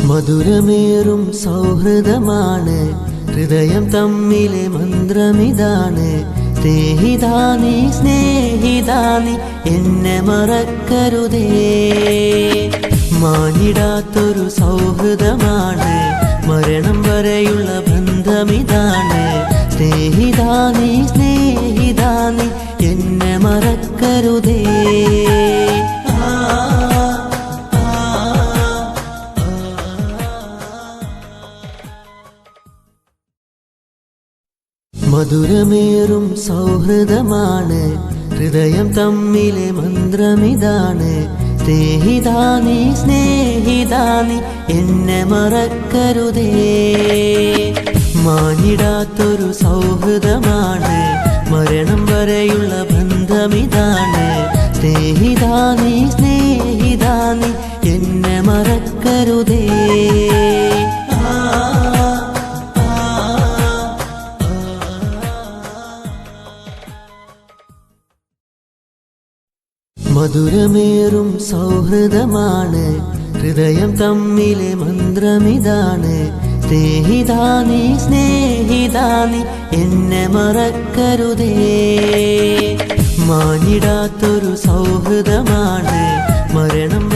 മധുരമേറും സൗഹൃദമാണ്, ഹൃദയം തമ്മിലെ മന്ത്രമിതാണ്. സ്നേഹിതാനി സ്നേഹിതാനി എന്നെ മറക്കരുതേ. മാനിടാത്തൊരു സൗഹൃദമാണ്, മരണം വരെയുള്ള ബന്ധമിതാണ്. സ്നേഹിതാനി സ്നേഹിതാനി എന്നെ മറക്കരുതേ. മധുരമേറും സൗഹൃദമാണ്, ഹൃദയം തമ്മിലെ മന്ത്രമിതാണ്. സ്നേഹിതാനി സ്നേഹിതാനി എന്നെ മറക്കരുതേ. മാനിടാത്തൊരു സൗഹൃദമാണ്, മരണം വരെയുള്ള ബന്ധമിതാണ്. സ്നേഹിതാനി സ്നേഹിതാനി എന്നെ മറക്കരുതേ. മധുരമേറും സൗഹൃദമാണ്, ഹൃദയം തമ്മിലെ മന്ത്രമിതാണ്. സ്നേഹിതാനി സ്നേഹിതാനി എന്നെ മറക്കരുതേ. മാനിടാത്തൊരു സൗഹൃദമാണ്, മരണം